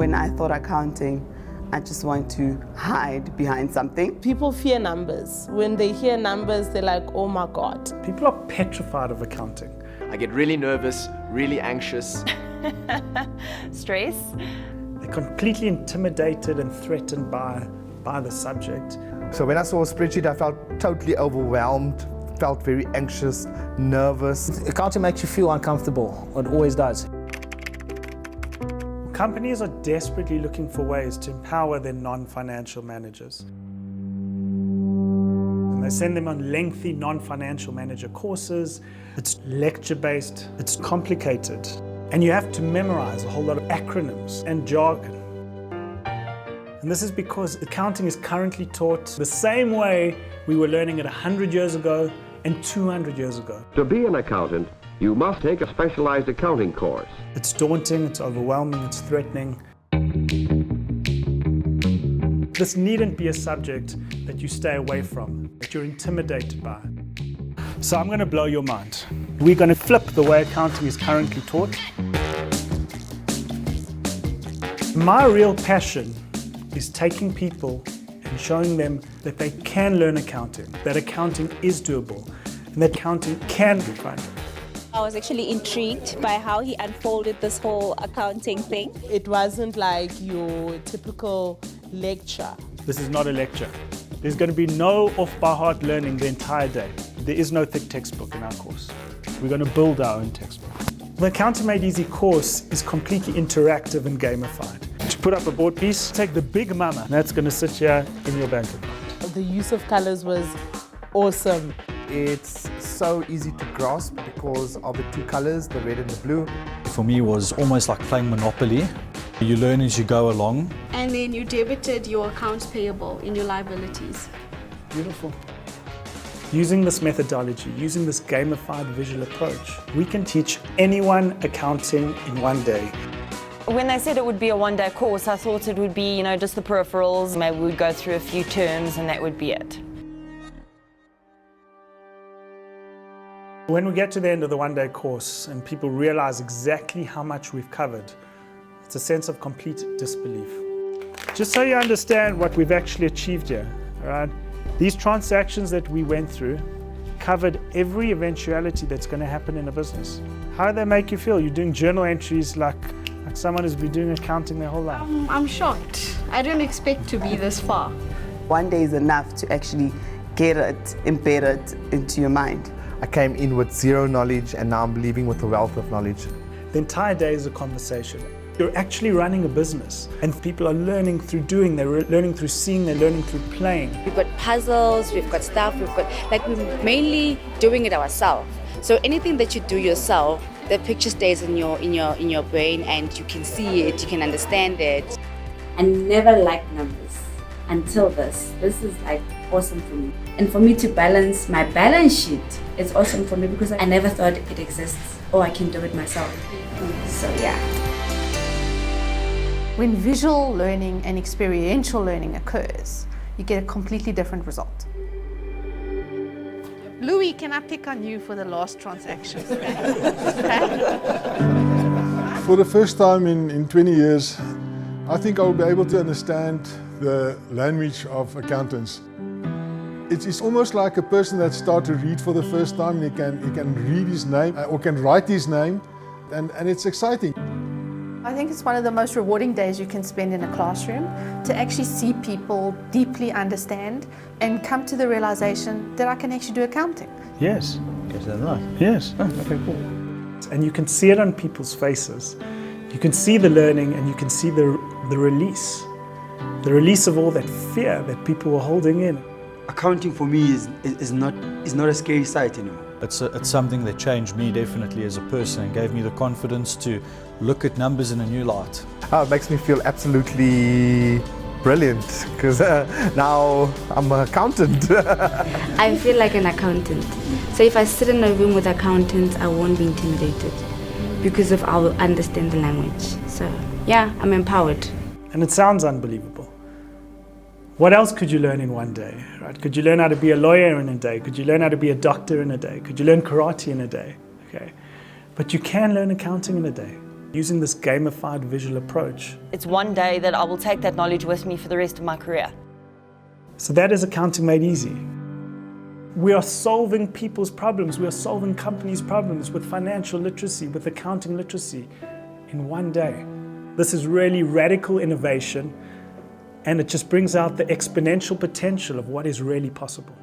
When I thought accounting, I just want to hide behind something. People fear numbers. When they hear numbers, they're like, oh my God. People are petrified of accounting. I get really nervous, really anxious. Stress. They're completely intimidated and threatened by the subject. So when I saw a spreadsheet, I felt totally overwhelmed, felt very anxious, nervous. Accounting makes you feel uncomfortable. It always does. Companies are desperately looking for ways to empower their non-financial managers. And they send them on lengthy non-financial manager courses. It's lecture-based, it's complicated. And you have to memorize a whole lot of acronyms and jargon. And this is because accounting is currently taught the same way we were learning it 100 years ago and 200 years ago. To be an accountant, you must take a specialized accounting course. It's daunting, it's overwhelming, it's threatening. This needn't be a subject that you stay away from, that you're intimidated by. So I'm going to blow your mind. We're going to flip the way accounting is currently taught. My real passion is taking people and showing them that they can learn accounting, that accounting is doable, and that accounting can be fun. I was actually intrigued by how he unfolded this whole accounting thing. It wasn't like your typical lecture. This is not a lecture. There's going to be no off-by-heart learning the entire day. There is no thick textbook in our course. We're going to build our own textbook. The Accounting Made Easy course is completely interactive and gamified. To put up a board piece, take the big mama, and that's going to sit here in your bank account. The use of colors was awesome. It's so easy to grasp because of the two colors, the red and the blue. For me, it was almost like playing Monopoly. You learn as you go along. And then you debited your accounts payable in your liabilities. Beautiful. Using this methodology, using this gamified visual approach, we can teach anyone accounting in one day. When they said it would be a one-day course, I thought it would be, just the peripherals. Maybe we'd go through a few terms and that would be it. When we get to the end of the one-day course and people realize exactly how much we've covered, it's a sense of complete disbelief. Just so you understand what we've actually achieved here, all right? These transactions that we went through covered every eventuality that's going to happen in a business. How do they make you feel? You're doing journal entries like someone who's been doing accounting their whole life. I'm shocked. I didn't expect to be this far. One day is enough to actually get it, embed it into your mind. I came in with zero knowledge and now I'm leaving with a wealth of knowledge. The entire day is a conversation. You're actually running a business and people are learning through doing, they're learning through seeing, they're learning through playing. We've got puzzles, we've got stuff, we're mainly doing it ourselves. So anything that you do yourself, the picture stays in your brain and you can see it, you can understand it. I never liked numbers until this. This is like awesome for me. And for me to balance my balance sheet, it's awesome for me because I never thought it exists or I can do it myself. So yeah. When visual learning and experiential learning occurs, you get a completely different result. Louis, can I pick on you for the last transaction? For the first time in 20 years, I think I will be able to understand the language of accountants. It is almost like a person that starts to read for the first time. He can read his name or can write his name, and it's exciting. I think it's one of the most rewarding days you can spend in a classroom, to actually see people deeply understand and come to the realization that I can actually do accounting. Yes. Is that right? Yes. Oh, okay, cool. And you can see it on people's faces. You can see the learning and you can see the release. The release of all that fear that people were holding in. Accounting for me is not a scary sight anymore. It's something that changed me definitely as a person and gave me the confidence to look at numbers in a new light. It makes me feel absolutely brilliant because now I'm an accountant. I feel like an accountant. So if I sit in a room with accountants, I won't be intimidated because I will understand the language. So yeah, I'm empowered. And it sounds unbelievable. What else could you learn in one day, right? Could you learn how to be a lawyer in a day? Could you learn how to be a doctor in a day? Could you learn karate in a day? Okay. But you can learn accounting in a day. using this gamified visual approach. It's one day that I will take that knowledge with me for the rest of my career. So that is accounting made easy. We are solving people's problems. We are solving companies' problems with financial literacy, with accounting literacy in one day. This is really radical innovation, and it just brings out the exponential potential of what is really possible.